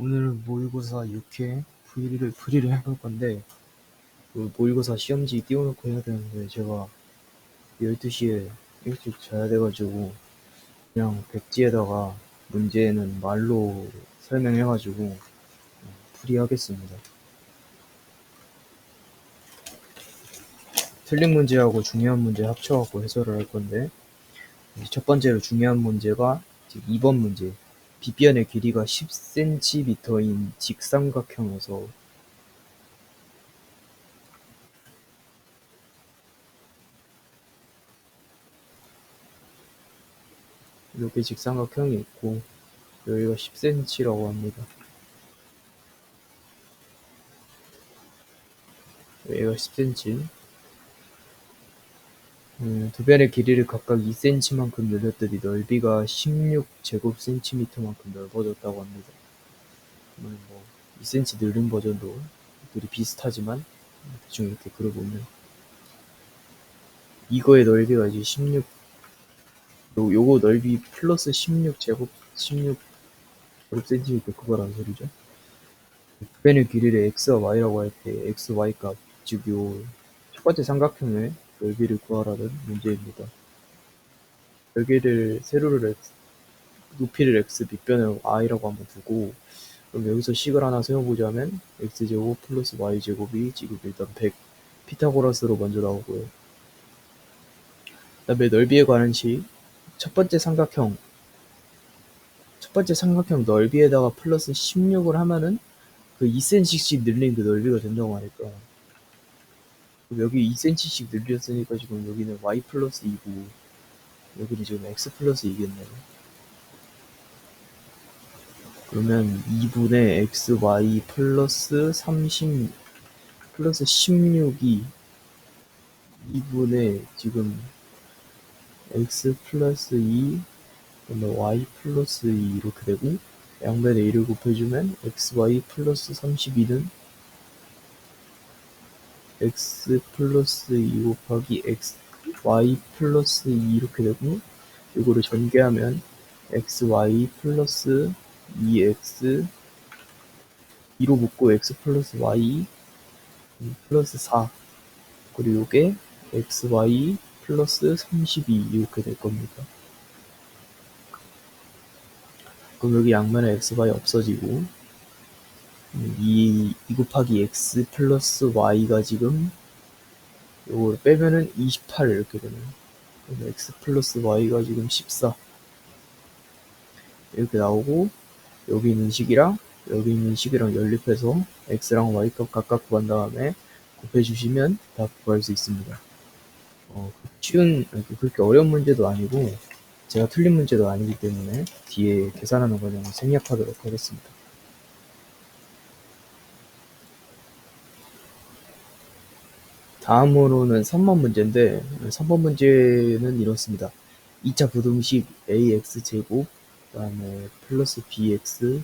오늘은 모의고사 6회 풀이를 해볼 건데, 그 모의고사 시험지 띄워놓고 해야 되는데, 제가 12시에 일찍 자야 돼가지고, 그냥 백지에다가 문제는 말로 설명해가지고, 풀이하겠습니다. 틀린 문제하고 중요한 문제 합쳐갖고 해설을 할 건데, 첫 번째로 중요한 문제가 2번 문제. 빗변의 길이가 10cm인 직삼각형에서 이렇게 직삼각형이 있고, 여기가 10cm라고 합니다. 여기가 10cm. 두 변의 길이를 각각 2cm만큼 늘렸더니 넓이가 16제곱cm만큼 넓어졌다고 합니다. 뭐 2cm 늘린 버전도 둘이 비슷하지만 대충 이렇게 그려보면 이거의 넓이가 이제 16, 요거 넓이 플러스 16제곱cm 그거라는 소리죠. 두 변의 길이를 x와 y라고 할 때 x, y 값, 즉 요 첫 번째 삼각형의 넓이를 구하라는 문제입니다. 여기를 세로를 x, 높이를 x, 밑변을 y라고 한번 두고, 그럼 여기서 식을 하나 세워보자면 x제곱 플러스 y제곱이 지금 일단 100 피타고라스로 먼저 나오고요. 그 다음에 넓이에 관한 식, 첫 번째 삼각형 넓이에다가 플러스 16을 하면은 그 2cm씩 늘린 그 넓이가 된다고 하니까, 그럼 여기 2cm씩 늘렸으니까 지금 여기는 y 플러스 2고 여기는 지금 x 플러스 2겠네요. 그러면 2분의 xy 플러스 30 플러스 16이 2분의 지금 x 플러스 2 그다음에 y 플러스 2 이렇게 되고, 양변에 1을 곱해주면 xy 플러스 32는 x 플러스 2 곱하기 y 플러스 2 이렇게 되고, 이거를 전개하면 xy 플러스 2x 2로 묶고 x 플러스 y 플러스 4, 그리고 이게 xy 플러스 32 이렇게 될 겁니다. 그럼 여기 양면에 xy 없어지고 2 곱하기 x 플러스 y가 지금 요걸 빼면은 28 이렇게 되네요. 그럼 x 플러스 y가 지금 14 이렇게 나오고, 여기 있는 식이랑 여기 있는 식이랑 연립해서 x랑 y 값 각각 구한 다음에 곱해주시면 답 구할 수 있습니다. 그렇게 어려운 문제도 아니고 제가 틀린 문제도 아니기 때문에 뒤에 계산하는 과정을 생략하도록 하겠습니다. 다음으로는 3번 문제인데, 3번 문제는 이렇습니다. 2차 부등식 ax제곱 그 다음에 플러스 bx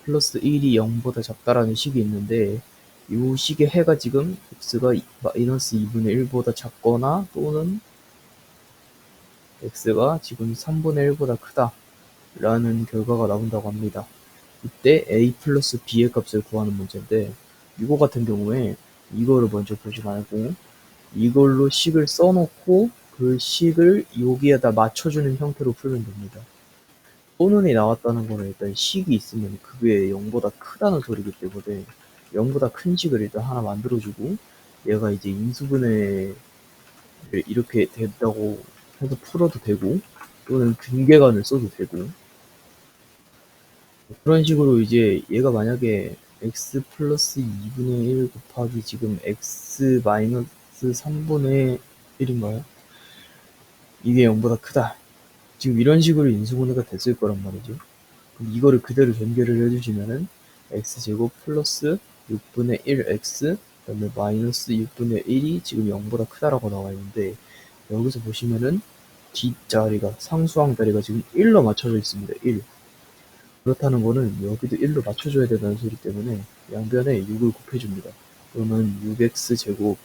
플러스 1이 0보다 작다라는 식이 있는데, 이 식의 해가 지금 x가 마이너스 2분의 1보다 작거나 또는 x가 지금 3분의 1보다 크다 라는 결과가 나온다고 합니다. 이때 a 플러스 b의 값을 구하는 문제인데, 이거 같은 경우에 이거를 먼저 보지 말고 이걸로 식을 써놓고 그 식을 여기에다 맞춰주는 형태로 풀면 됩니다. 또는이 나왔다는 거는 일단 식이 있으면 그게 0보다 크다는 소리이기 때문에 0보다 큰 식을 일단 하나 만들어주고, 얘가 이제 인수분해를 이렇게 된다고 해서 풀어도 되고, 또는 근계관을 써도 되고, 그런 식으로 이제 얘가 만약에 x 플러스 2분의 1 곱하기 지금 x 마이너스 3분의 1인가요? 이게 0보다 크다. 지금 이런 식으로 인수분해가 됐을 거란 말이죠. 그럼 이거를 그대로 전개를 해주시면은 x제곱 플러스 6분의 1x 그 다음에 마이너스 6분의 1이 지금 0보다 크다라고 나와 있는데, 여기서 보시면은 뒷자리가 상수항 자리가 지금 1로 맞춰져 있습니다. 1. 그렇다는 거는 여기도 1로 맞춰줘야 된다는 소리 때문에 양변에 6을 곱해줍니다. 그러면 6x제곱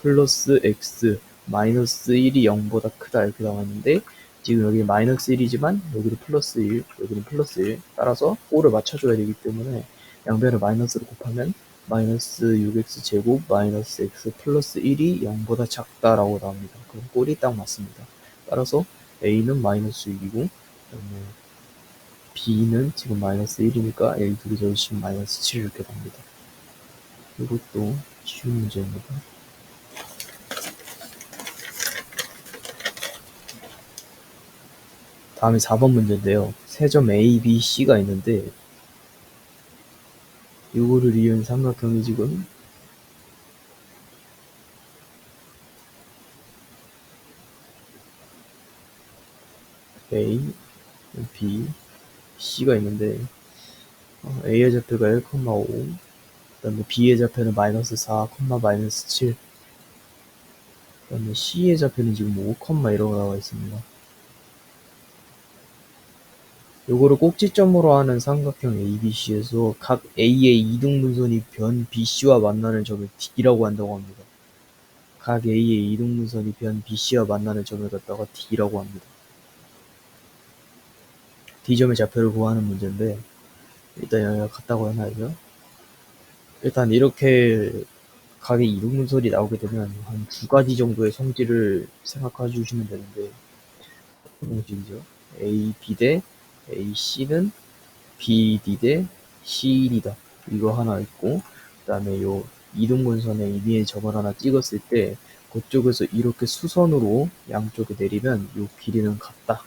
플러스 x 마이너스 1이 0보다 크다 이렇게 나왔는데, 지금 여기 마이너스 1이지만 여기도 플러스 1, 여기는 플러스 1. 따라서 5를 맞춰줘야 되기 때문에 양변을 마이너스로 곱하면 마이너스 6x 제곱 마이너스 x 플러스 1이 0보다 작다라고 나옵니다. 그럼 꼴이 딱 맞습니다. 따라서 a는 마이너스 6이고 b는 지금 마이너스 1이니까 a 둘이 더해주시면 마이너스 7 이렇게 됩니다. 이것도 쉬운 문제입니다. 다음에 4번 문제인데요. 세 점 A, B, C가 있는데 요거를 이은 삼각형이 지금 A, B, C가 있는데 A의 좌표가 1,5, 그 다음에 B의 좌표는 마이너스 4, 마이너스 7, 그 다음에 C의 좌표는 지금 5, 이라고 나와 있습니다. 요거를 꼭지점으로 하는 삼각형 ABC에서 각 A의 이등분선이 변 BC와 만나는 점을 D라고 한다고 합니다. 각 A의 이등분선이 변 BC와 만나는 점을 갖다가 D라고 합니다. D점의 좌표를 구하는 문제인데 일단 여기가 같다고 해놔야죠. 일단 이렇게 각의 이등분선이 나오게 되면 한 두 가지 정도의 성질을 생각해 주시면 되는데 공식이죠. AB 대 AC는 BD 대 C1이다. 이거 하나 있고 그 다음에 요 이등분선에 이 위에 점을 하나 찍었을 때 그쪽에서 이렇게 수선으로 양쪽에 내리면 요 길이는 같다.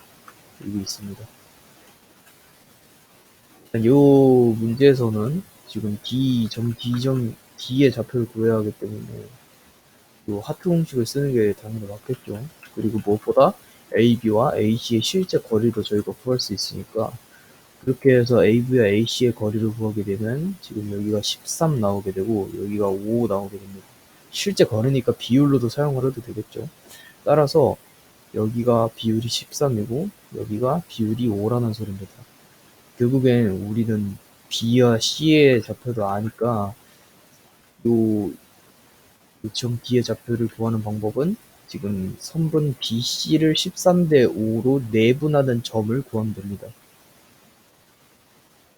이게 있습니다. 요 문제에서는 지금 D의 좌표를 구해야 하기 때문에 요 하트 공식을 쓰는 게 당연히 맞겠죠. 그리고 무엇보다 AB와 AC의 실제 거리도 저희가 구할 수 있으니까 그렇게 해서 AB와 AC의 거리를 구하게 되면 지금 여기가 13 나오게 되고 여기가 5 나오게 됩니다. 실제 거리니까 비율로도 사용을 해도 되겠죠. 따라서 여기가 비율이 13이고 여기가 비율이 5라는 소리입니다. 결국엔 우리는 B와 C의 좌표를 아니까 요 점 D의 좌표를 구하는 방법은 지금 선분 BC를 13대 5로 내분하는 점을 구하면 됩니다.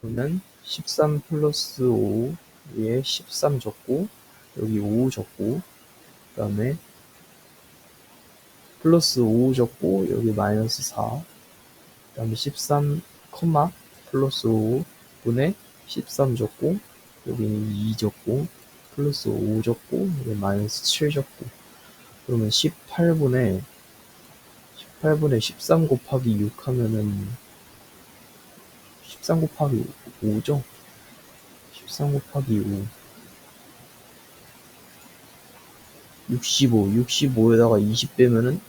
그러면 13 플러스 5 위에 13 적고 여기 5 적고 그 다음에 플러스 5 적고 여기 마이너스 4 그 다음에 13 플러스 5 분의 13 적고 여기는 2 적고 플러스 5 적고 여기 마이너스 7 적고 그러면 18분의 13 곱하기 6 하면은 13 곱하기 5죠? 13 곱하기 5 65에다가 20 빼면은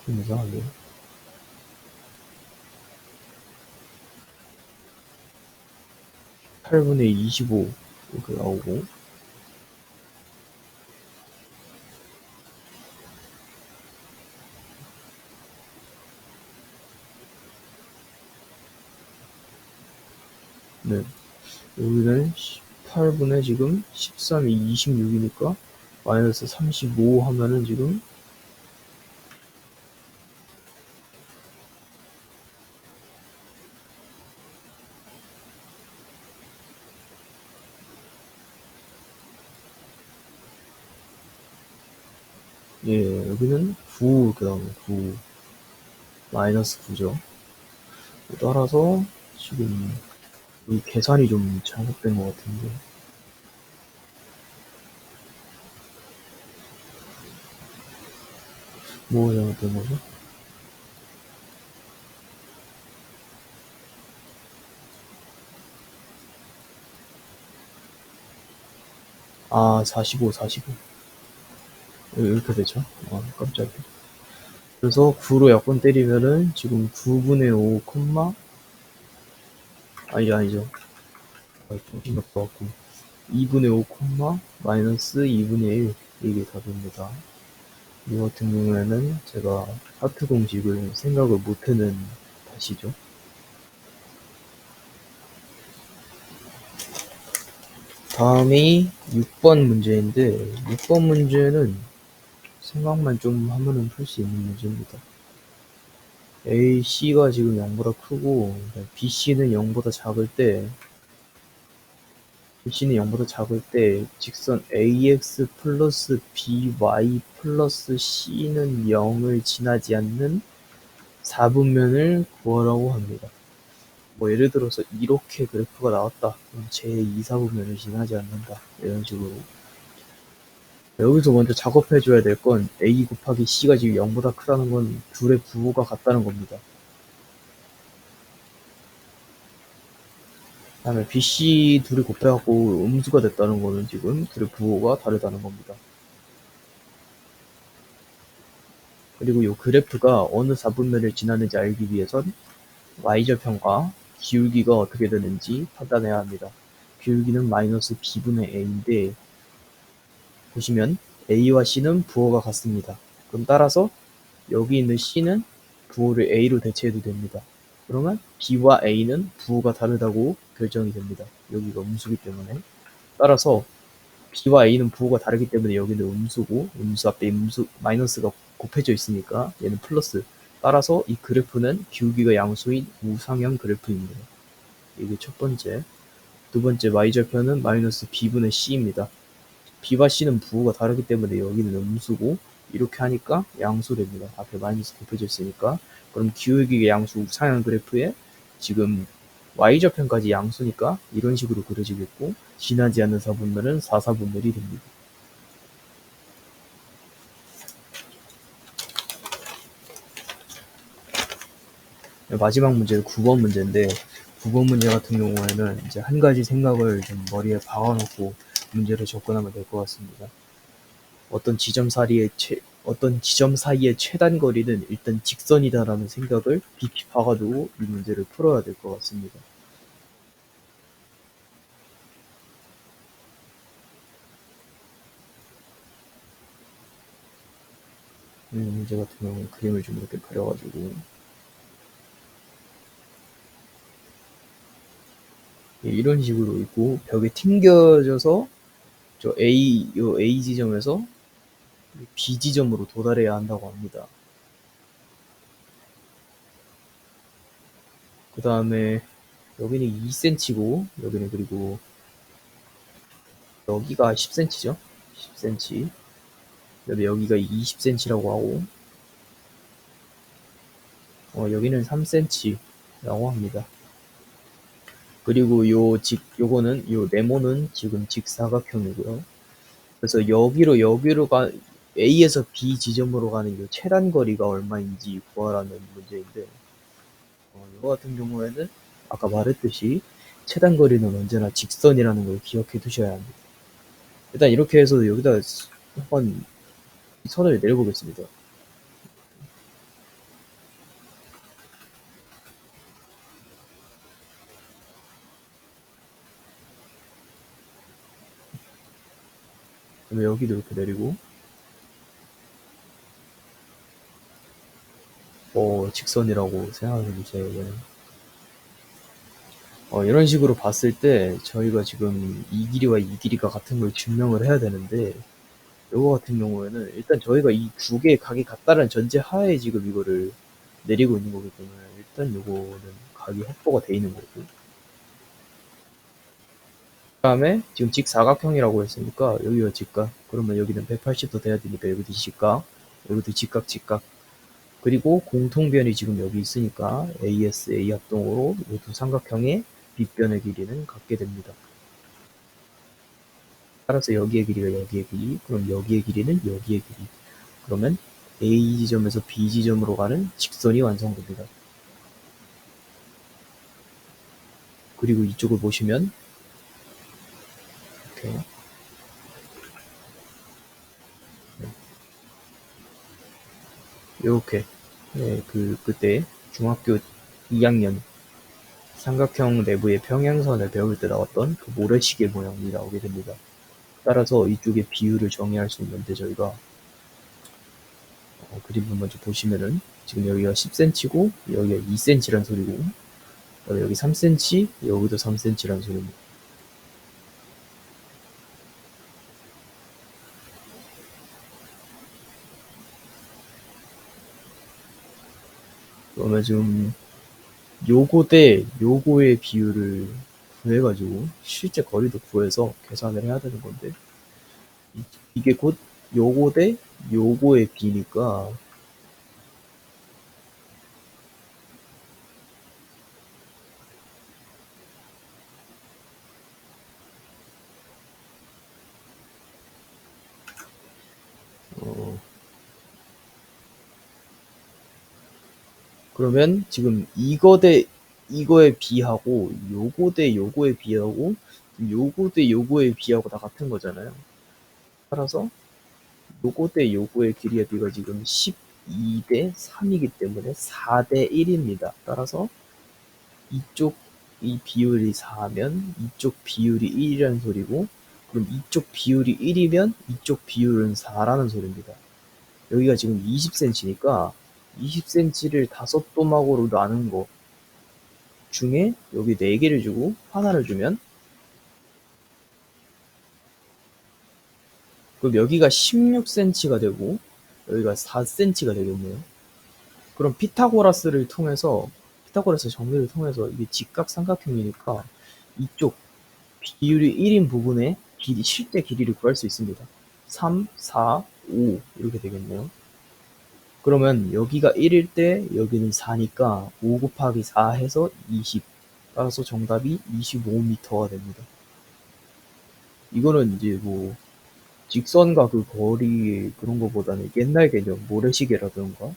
좀 이상한데요? 8분의 25 이렇게 나오고 네 여기는 18분의 지금 13이 26이니까 마이너스 35 하면은 지금 예 여기는 9 이렇게 나오면 9 마이너스 9죠. 따라서 지금 이 계산이 좀 잘못된 것 같은데 뭐가 잘못된 거죠? 아 45 이렇게 되죠? 아 깜짝이야. 그래서 9로 약분 때리면은 지금 9분의 5 아니죠. 정신 나빠갖고 2분의 5 마이너스 2분의 1 이게 답입니다. 이 같은 경우에는 제가 하트 공식을 생각을 못하는 탓이죠. 다음이 6번 문제인데 6번 문제는 생각만 좀 하면은 풀 수 있는 문제입니다. A, C가 지금 0보다 크고 B, C는 0보다 작을 때 B는 0보다 작을 때 직선 AX 플러스 BY 플러스 C는 0을 지나지 않는 4분면을 구하라고 합니다. 뭐 예를 들어서 이렇게 그래프가 나왔다. 그럼 제2, 4분면을 지나지 않는다. 이런 식으로. 여기서 먼저 작업해줘야 될 건 A 곱하기 C가 지금 0보다 크다는 건 둘의 부호가 같다는 겁니다. 그 다음에 BC 둘이 곱해갖고 음수가 됐다는 거는 지금 둘의 부호가 다르다는 겁니다. 그리고 이 그래프가 어느 4분면을 지나는지 알기 위해선 y절편과 기울기가 어떻게 되는지 판단해야 합니다. 기울기는 마이너스 b분의 a인데 보시면 a와 c는 부호가 같습니다. 그럼 따라서 여기 있는 c는 부호를 a로 대체해도 됩니다. 그러면 b와 a는 부호가 다르다고 결정이 됩니다. 여기가 음수기 때문에. 따라서 b와 a는 부호가 다르기 때문에 여기는 음수고 음수 앞에 음수 마이너스가 곱해져 있으니까 얘는 플러스. 따라서 이 그래프는 기울기가 양수인 우상형 그래프입니다. 이게 첫 번째. 두 번째 y절편은 마이너스 b분의 c입니다. b와 c는 부호가 다르기 때문에 여기는 음수고 이렇게 하니까 양수됩니다. 앞에 마이너스 곱해져 있으니까. 그럼 기울기가 양수 우상형 그래프에 지금 y절편까지 양수니까 이런 식으로 그려지겠고 지나지 않는 4분면은 4, 4분면이 됩니다. 마지막 문제는 9번 문제인데 9번 문제 같은 경우에는 이제 한 가지 생각을 좀 머리에 박아놓고 문제를 접근하면 될 것 같습니다. 어떤 지점 사이의 최단 거리는 일단 직선이다라는 생각을 깊이 박아두고 이 문제를 풀어야 될 것 같습니다. 문제 같은 경우는 그림을 좀 이렇게 그려가지고 이런 식으로 있고 벽에 튕겨져서 저 A 지점에서 B 지점으로 도달해야 한다고 합니다. 그 다음에 여기는 2cm고 여기는 그리고 여기가 10cm죠. 10cm. 그다음에 여기가 20cm라고 하고 여기는 3cm라고 합니다. 그리고 요거는 요 네모는 지금 직사각형이고요. 그래서 여기로 A에서 B 지점으로 가는 요 최단 거리가 얼마인지 구하라는 문제인데 이거 같은 경우에는 아까 말했듯이 최단 거리는 언제나 직선이라는 걸 기억해 두셔야 합니다. 일단 이렇게 해서 여기다 한번 선을 내려보겠습니다. 그러면 여기도 이렇게 내리고 직선이라고 생각해 주세요. 이런 식으로 봤을 때 저희가 지금 이 길이와 이 길이가 같은 걸 증명을 해야 되는데 이거 같은 경우에는 일단 저희가 이 두 개의 각이 같다는 전제 하에 지금 이거를 내리고 있는 거기 때문에 일단 요거는 각이 확보가 돼 있는 거고 그 다음에 지금 직사각형이라고 했으니까 여기가 직각 그러면 여기는 180도 돼야 되니까 여기도 직각 여기도 직각 그리고 공통변이 지금 여기 있으니까 AS, A 합동으로 이 두 삼각형의 빗변의 길이는 같게 됩니다. 따라서 여기의 길이가 여기의 길이, 그럼 여기의 길이는 여기의 길이. 그러면 A 지점에서 B 지점으로 가는 직선이 완성됩니다. 그리고 이쪽을 보시면 이렇게 이렇게 그때 중학교 2학년 삼각형 내부의 평행선을 배울 때 나왔던 그 모래시계 모양이 나오게 됩니다. 따라서 이쪽의 비율을 정의할 수 있는데 저희가 그림을 먼저 보시면은 지금 여기가 10cm고 여기가 2cm란 소리고 그다음에 여기 3cm 여기도 3cm란 소리입니다. 그러면 지금 요거 대 요거의 비율을 구해가지고 실제 거리도 구해서 계산을 해야 되는 건데 이게 곧 요거 대 요거의 비니까 어, 그러면 지금 이거 대 이거의 비하고 요거 대 요거의 비하고 요거 대 요거의 비하고 다 같은 거잖아요. 따라서 요거 대 요거의 길이의 비가 지금 12 대 3이기 때문에 4 대 1입니다. 따라서 이쪽 이 비율이 4면 이쪽 비율이 1이라는 소리고 그럼 이쪽 비율이 1이면 이쪽 비율은 4라는 소리입니다. 여기가 지금 20cm니까 20cm를 5도막으로 나눈 거 중에 여기 4개를 주고 하나를 주면 그럼 여기가 16cm가 되고 여기가 4cm가 되겠네요. 그럼 피타고라스 정리를 통해서 이게 직각삼각형이니까 이쪽 비율이 1인 부분의 실제 길이를 구할 수 있습니다. 3, 4, 5 이렇게 되겠네요. 그러면 여기가 1일 때 여기는 4니까 5 곱하기 4 해서 20. 따라서 정답이 25m가 됩니다. 이거는 이제 뭐 직선과 그 거리 그런 거보다는 옛날 개념, 모래시계라든가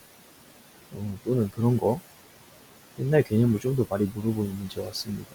또는 그런 거 옛날 개념을 좀 더 많이 물어보는 문제 같습니다.